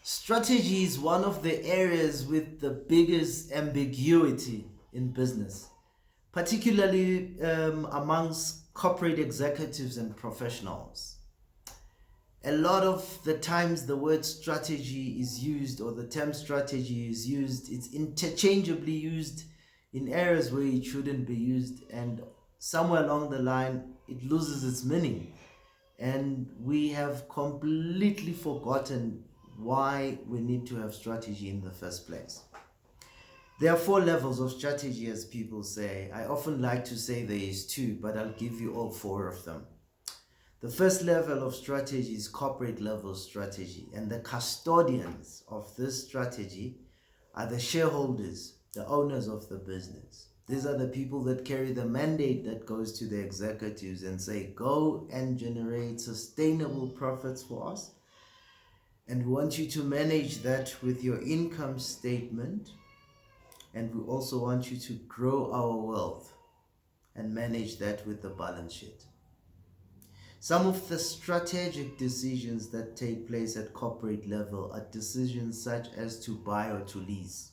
Strategy is one of the areas with the biggest ambiguity in business, particularly amongst corporate executives and professionals. A lot of the times the word strategy is used, or the term strategy is used, it's interchangeably used in areas where it shouldn't be used, and somewhere along the line it loses its meaning. And we have completely forgotten why we need to have strategy in the first place. There are four levels of strategy, as people say. I often like to say there is two, but I'll give you all four of them. The first level of strategy is corporate level strategy, and the custodians of this strategy are the shareholders, the owners of the business. These are the people that carry the mandate that goes to the executives and say, go and generate sustainable profits for us. And we want you to manage that with your income statement. And we also want you to grow our wealth and manage that with the balance sheet. Some of the strategic decisions that take place at corporate level are decisions such as to buy or to lease.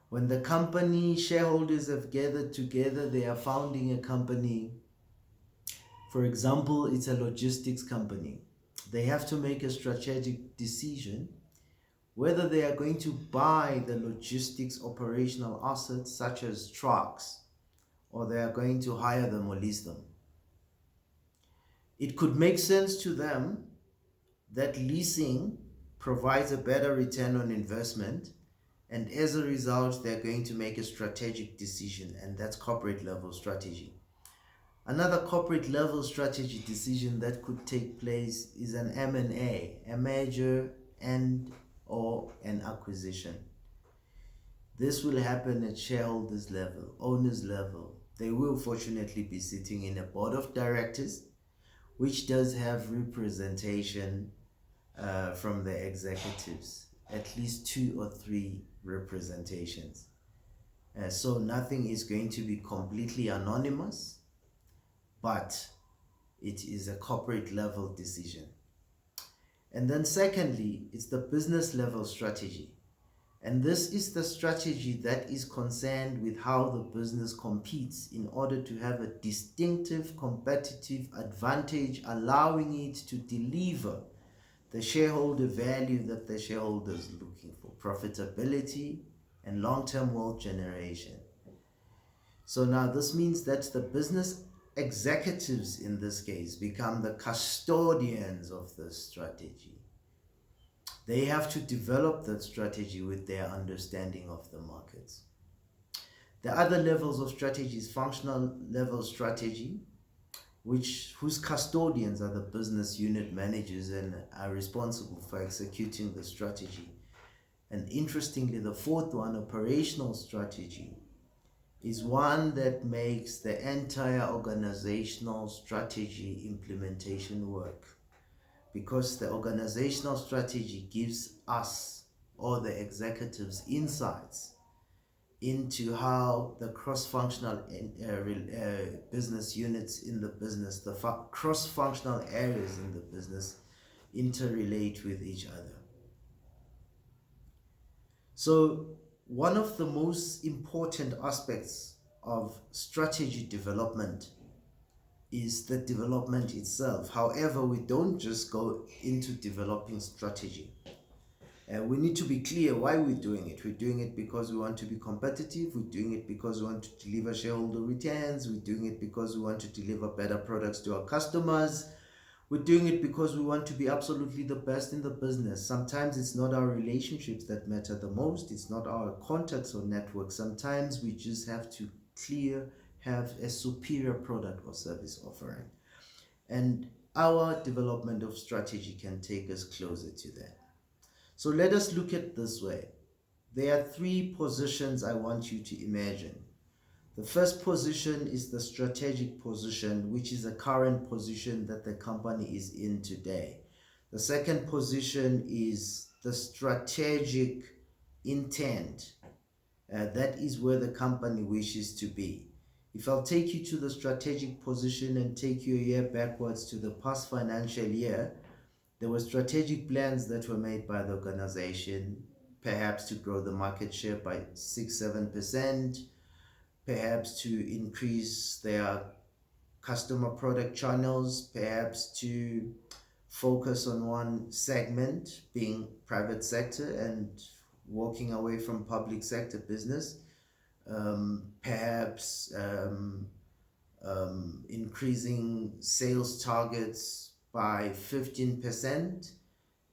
When the company shareholders have gathered together, they are founding a company. For example, it's a logistics company. They have to make a strategic decision whether they are going to buy the logistics operational assets such as trucks, or they are going to hire them or lease them. It could make sense to them that leasing provides a better return on investment, and as a result they're going to make a strategic decision, and that's corporate level strategy. Another corporate level strategy decision that could take place is an M&A, a merger and or an acquisition. This will happen at shareholders level, owners level. They will fortunately be sitting in a board of directors, which does have representation from the executives, at least 2 or 3 representations. So nothing is going to be completely anonymous, but it is a corporate level decision. And then secondly, it's the business level strategy. And this is the strategy that is concerned with how the business competes in order to have a distinctive competitive advantage, allowing it to deliver the shareholder value that the shareholder is looking for, profitability and long-term wealth generation. So now this means that the business executives in this case become the custodians of the strategy. They have to develop that strategy with their understanding of the markets. The other levels of strategy is functional level strategy, whose custodians are the business unit managers and are responsible for executing the strategy. And interestingly, the fourth one, operational strategy, is one that makes the entire organizational strategy implementation work, because the organizational strategy gives us or the executives insights into how the cross-functional business units in the business, the cross-functional areas in the business interrelate with each other. So one of the most important aspects of strategy development is the development itself. However, we don't just go into developing strategy. We need to be clear why we're doing it. We're doing it because we want to be competitive. We're doing it because we want to deliver shareholder returns. We're doing it because we want to deliver better products to our customers. We're doing it because we want to be absolutely the best in the business. Sometimes it's not our relationships that matter the most. It's not our contacts or networks. Sometimes we just have to have a superior product or service offering. And our development of strategy can take us closer to that. So let us look at this way. There are 3 positions I want you to imagine. The first position is the strategic position, which is the current position that the company is in today. The second position is the strategic intent. That is where the company wishes to be. If I'll take you to the strategic position and take you a year backwards to the past financial year, There were strategic plans that were made by the organization, perhaps to grow the market share by 6-7%, perhaps to increase their customer product channels, perhaps to focus on one segment, being private sector, and walking away from public sector business. Perhaps increasing sales targets by 15%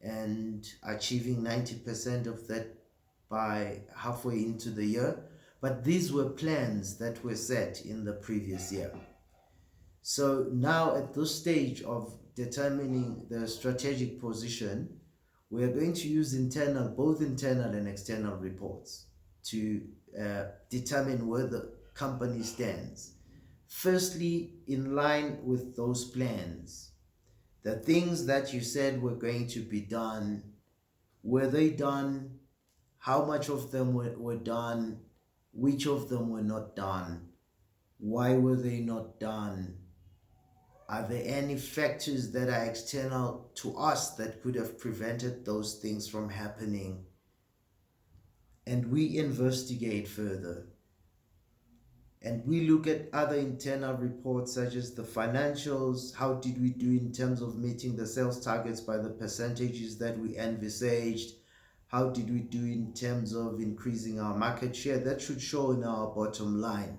and achieving 90% of that by halfway into the year. But these were plans that were set in the previous year. So now at this stage of determining the strategic position, we are going to use both internal and external reports to determine where the company stands. Firstly, in line with those plans, the things that you said were going to be done, were they done? How much of them were done? Which of them were not done? Why were they not done? Are there any factors that are external to us that could have prevented those things from happening? And we investigate further. And we look at other internal reports such as the financials. How did we do in terms of meeting the sales targets by the percentages that we envisaged? How did we do in terms of increasing our market share? That should show in our bottom line.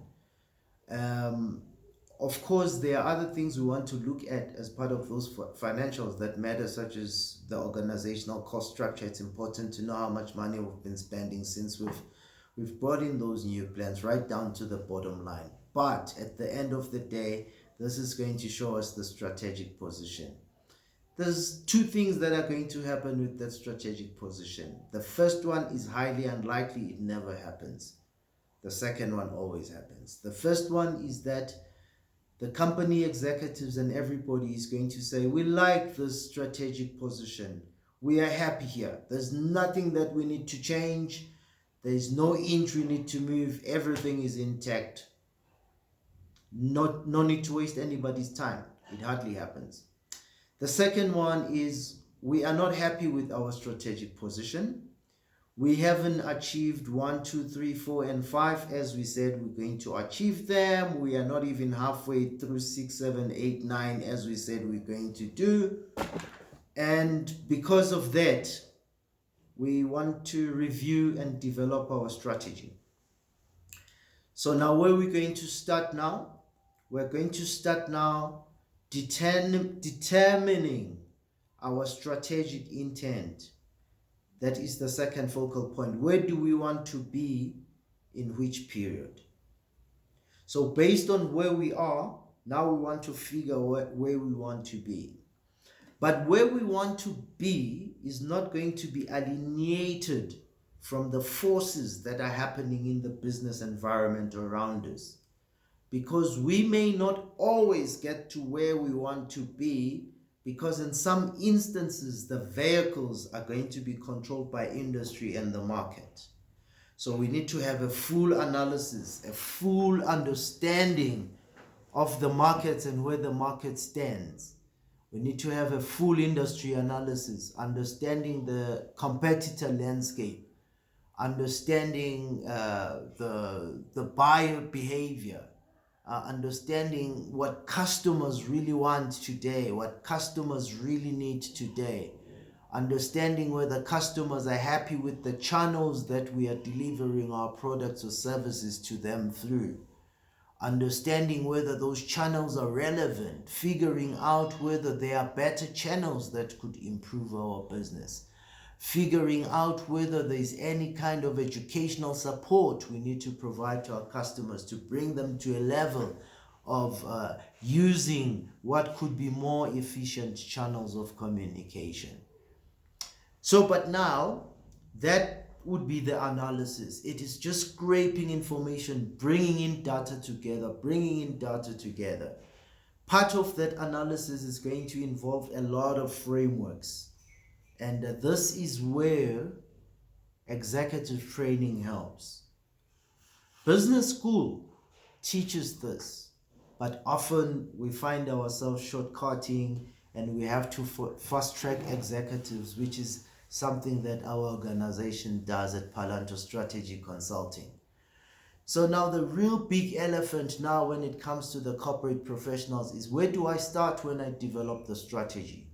Of course, there are other things we want to look at as part of those financials that matter, such as the organizational cost structure. It's important to know how much money we've been spending since we've brought in those new plans, right down to the bottom line. But at the end of the day, this is going to show us the strategic position. There's two things that are going to happen with that strategic position. The first one is highly unlikely, it never happens. The second one always happens. The first one is that the company executives and everybody is going to say, we like this strategic position. We are happy here. There's nothing that we need to change. There's no inch we need to move. Everything is intact. No need to waste anybody's time. It hardly happens. The second one is we are not happy with our strategic position. We haven't achieved 1, 2, 3, 4, and 5 as we said we're going to achieve them. We are not even halfway through 6, 7, 8, 9 as we said we're going to do. And because of that, we want to review and develop our strategy. So now where we're going to start now? We're going to start now determining our strategic intent. That is the second focal point. Where do we want to be in which period? So based on where we are, now we want to figure where we want to be. But where we want to be is not going to be alienated from the forces that are happening in the business environment around us. Because we may not always get to where we want to be, because in some instances, the vehicles are going to be controlled by industry and the market. So we need to have a full analysis, a full understanding of the markets and where the market stands. We need to have a full industry analysis, understanding the competitor landscape, understanding the buyer behavior, understanding what customers really want today, what customers really need today, understanding whether customers are happy with the channels that we are delivering our products or services to them through, understanding whether those channels are relevant, figuring out whether there are better channels that could improve our business, figuring out whether there's any kind of educational support we need to provide to our customers to bring them to a level of using what could be more efficient channels of communication. So, but now that would be the analysis. It is just scraping information, bringing in data together. Part of that analysis is going to involve a lot of frameworks. And this is where executive training helps. Business school teaches this, but often we find ourselves shortcutting and we have to fast track executives, which is something that our organization does at Palanto Strategy Consulting. So now the real big elephant now when it comes to the corporate professionals is, where do I start when I develop the strategy?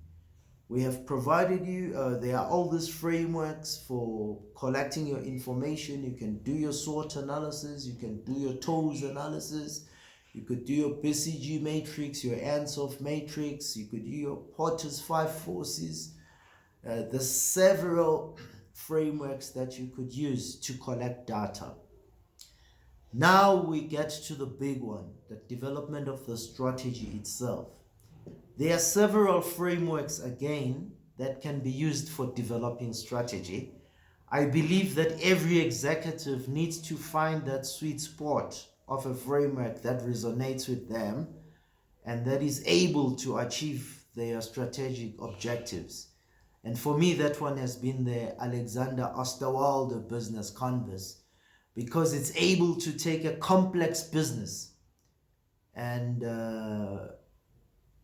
We have provided you, there are all these frameworks for collecting your information. You can do your SWOT analysis, you can do your TOES analysis, you could do your BCG matrix, your Ansoff matrix, you could do your Porter's 5 forces. There's several frameworks that you could use to collect data. Now we get to the big one, the development of the strategy itself. There are several frameworks again that can be used for developing strategy. I believe that every executive needs to find that sweet spot of a framework that resonates with them and that is able to achieve their strategic objectives. And for me, that one has been the Alexander Osterwalder Business Canvas, because it's able to take a complex business and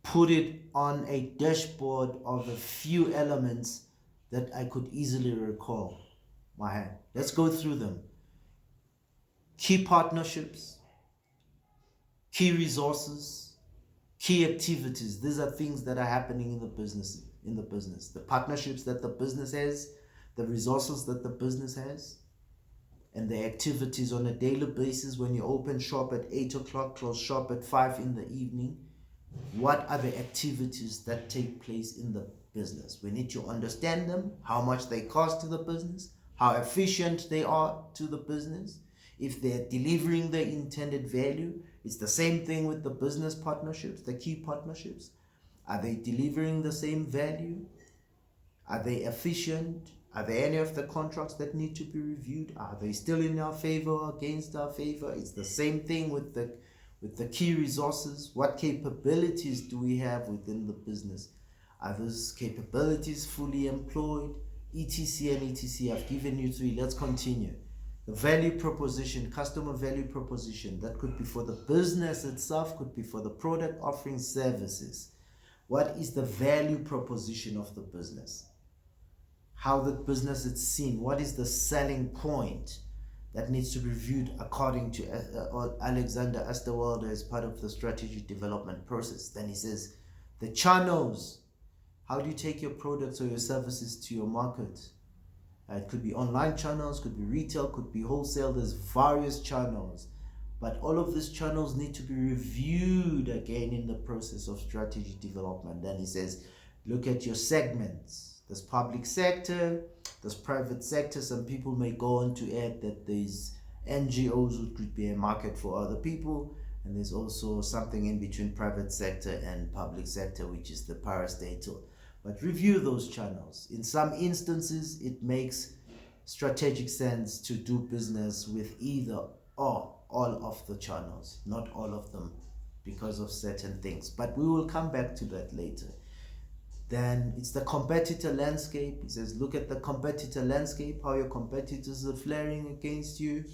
put it on a dashboard of a few elements that I could easily recall. Let's go through them. Key partnerships, key resources, key activities. These are things that are happening in the business. The partnerships that the business has, the resources that the business has, and the activities on a daily basis. When you open shop at 8 o'clock, close shop at 5 in the evening, what are the activities that take place in the business? We need to understand them, how much they cost to the business, how efficient they are to the business, if they're delivering the intended value. It's the same thing with the business partnerships, the key partnerships. Are they delivering the same value? Are they efficient? Are there any of the contracts that need to be reviewed? Are they still in our favor or against our favor? It's the same thing with the key resources. What capabilities do we have within the business? Are those capabilities fully employed? ETC and ETC, I've given you 3. Let's continue. The value proposition, customer value proposition, that could be for the business itself, could be for the product offering services. What is the value proposition of the business? How the business is seen? What is the selling point that needs to be reviewed according to Alexander Osterwalder as part of the strategy development process? Then he says, the channels. How do you take your products or your services to your market? It could be online channels, could be retail, could be wholesale. There's various channels. But all of these channels need to be reviewed again in the process of strategy development. Then he says, look at your segments. There's public sector, there's private sector. Some people may go on to add that there's NGOs, which could be a market for other people. And there's also something in between private sector and public sector, which is the parastatal. But review those channels. In some instances, it makes strategic sense to do business with either or all of the channels, not all of them because of certain things. But we will come back to that later. Then it's the competitor landscape. He says, look at the competitor landscape, how your competitors are flaring against you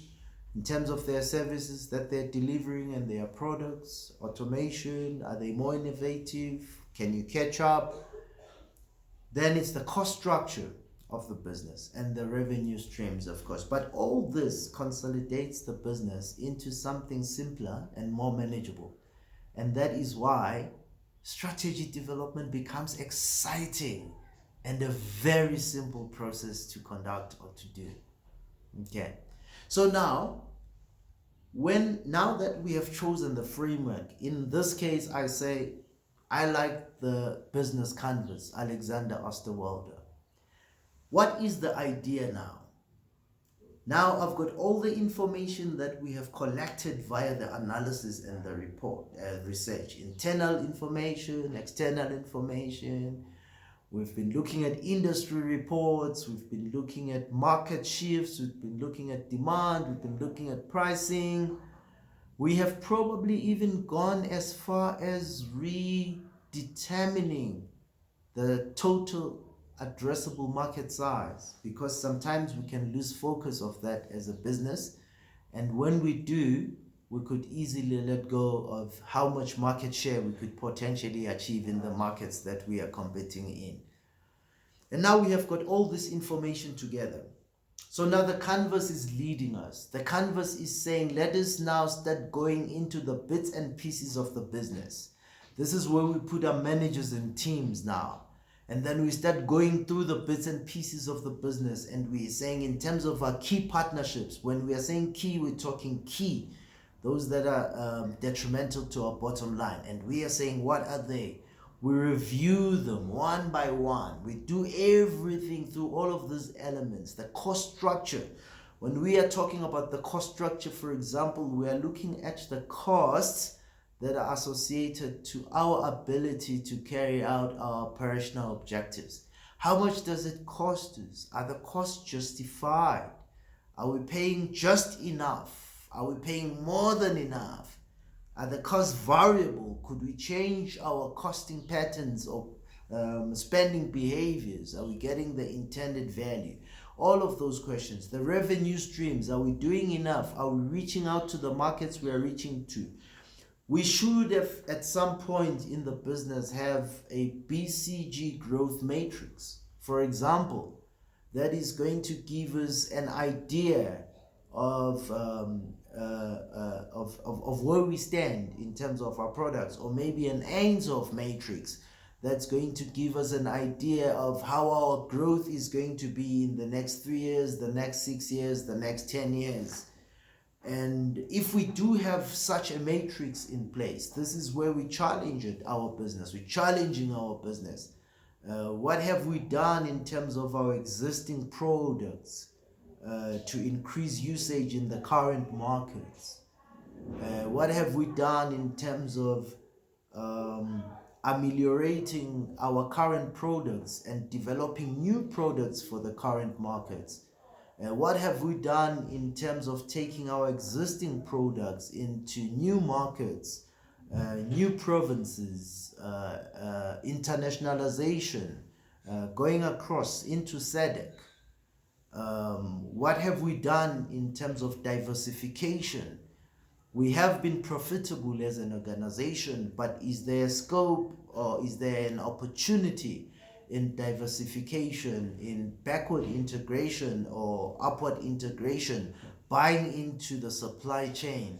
in terms of their services that they're delivering and their products. Automation, are they more innovative? Can you catch up? Then it's the cost structure of the business and the revenue streams, of course. But all this consolidates the business into something simpler and more manageable. And that is why strategy development becomes exciting and a very simple process to conduct or to do. Okay. So now that we have chosen the framework, in this case, I say, I like the business canvas, Alexander Osterwalder. What is the idea now? Now I've got all the information that we have collected via the analysis and the report, research, internal information, external information. We've been looking at industry reports, we've been looking at market shifts, we've been looking at demand, we've been looking at pricing. We have probably even gone as far as redetermining the total addressable market size, because sometimes we can lose focus of that as a business, and when we do, we could easily let go of how much market share we could potentially achieve in the markets that we are competing in. And now we have got all this information together. So now the canvas is leading us. The canvas is saying, let us now start going into the bits and pieces of the business. This is where we put our managers and teams now. And then we start going through the bits and pieces of the business. And we're saying in terms of our key partnerships, when we are saying key, we're talking key, those that are detrimental to our bottom line. And we are saying, what are they? We review them one by one. We do everything through all of these elements. The cost structure. When we are talking about the cost structure, for example, we are looking at the costs that are associated to our ability to carry out our operational objectives. How much does it cost us? Are the costs justified? Are we paying just enough? Are we paying more than enough? Are the costs variable? Could we change our costing patterns or spending behaviors? Are we getting the intended value? All of those questions. The revenue streams, are we doing enough? Are we reaching out to the markets we are reaching to? We should have, at some point in the business, have a BCG growth matrix, for example, that is going to give us an idea of where we stand in terms of our products, or maybe an Ainsworth matrix that's going to give us an idea of how our growth is going to be in the next 3 years, the next 6 years, the next 10 years. And if we do have such a matrix in place, this is where we challenge our business. We're challenging our business. What have we done in terms of our existing products to increase usage in the current markets? What have we done in terms of ameliorating our current products and developing new products for the current markets? What have we done in terms of taking our existing products into new markets, new provinces, internationalization, going across into SADC? What have we done in terms of diversification? We have been profitable as an organization, but is there a scope or is there an opportunity in diversification, in backward integration or upward integration, buying into the supply chain?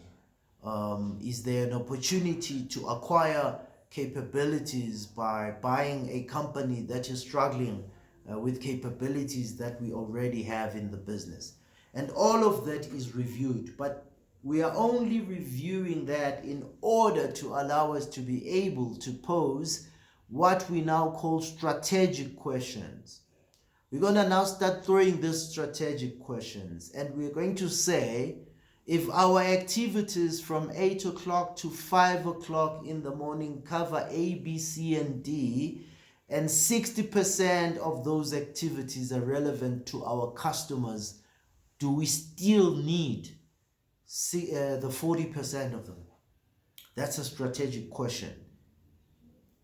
Is there an opportunity to acquire capabilities by buying a company that is struggling with capabilities that we already have in the business? And all of that is reviewed, but we are only reviewing that in order to allow us to be able to pose what we now call strategic questions. We're going to now start throwing these strategic questions, and we're going to say, if our activities from 8 o'clock to 5 o'clock in the morning cover A, B, C, and D, and 60% of those activities are relevant to our customers, do we still need the 40% of them? That's a strategic question.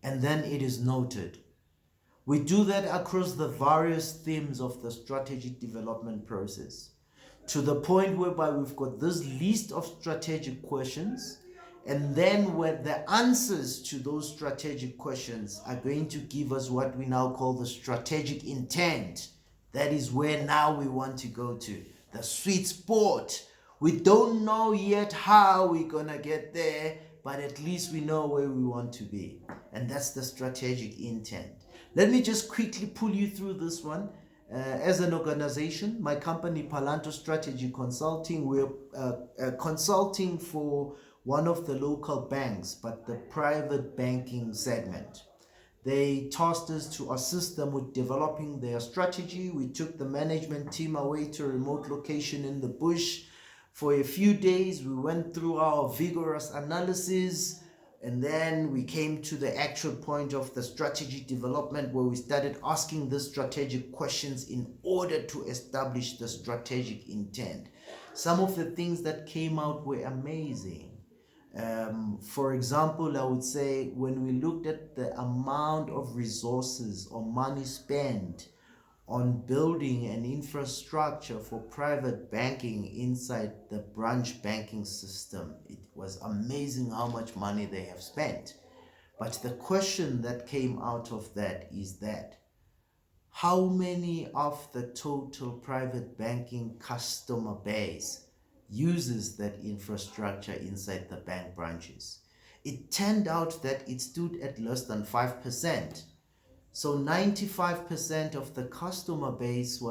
And then it is noted. We do that across the various themes of the strategic development process, to the point whereby we've got this list of strategic questions, and then where the answers to those strategic questions are going to give us what we now call the strategic intent. That is where now we want to go to, the sweet spot. We don't know yet how we're gonna get there, but at least we know where we want to be. And that's the strategic intent. Let me just quickly pull you through this one. As an organization, my company, Palanto Strategy Consulting, we're consulting for one of the local banks, but the private banking segment. They tasked us to assist them with developing their strategy. We took the management team away to a remote location in the bush. For a few days, we went through our vigorous analysis, and then we came to the actual point of the strategy development, where we started asking the strategic questions in order to establish the strategic intent. Some of the things that came out were amazing. For example, I would say when we looked at the amount of resources or money spent on building an infrastructure for private banking inside the branch banking system. It was amazing how much money they have spent. But the question that came out of that is that how many of the total private banking customer base uses that infrastructure inside the bank branches? It turned out that it stood at less than 5%. So 95% of the customer base was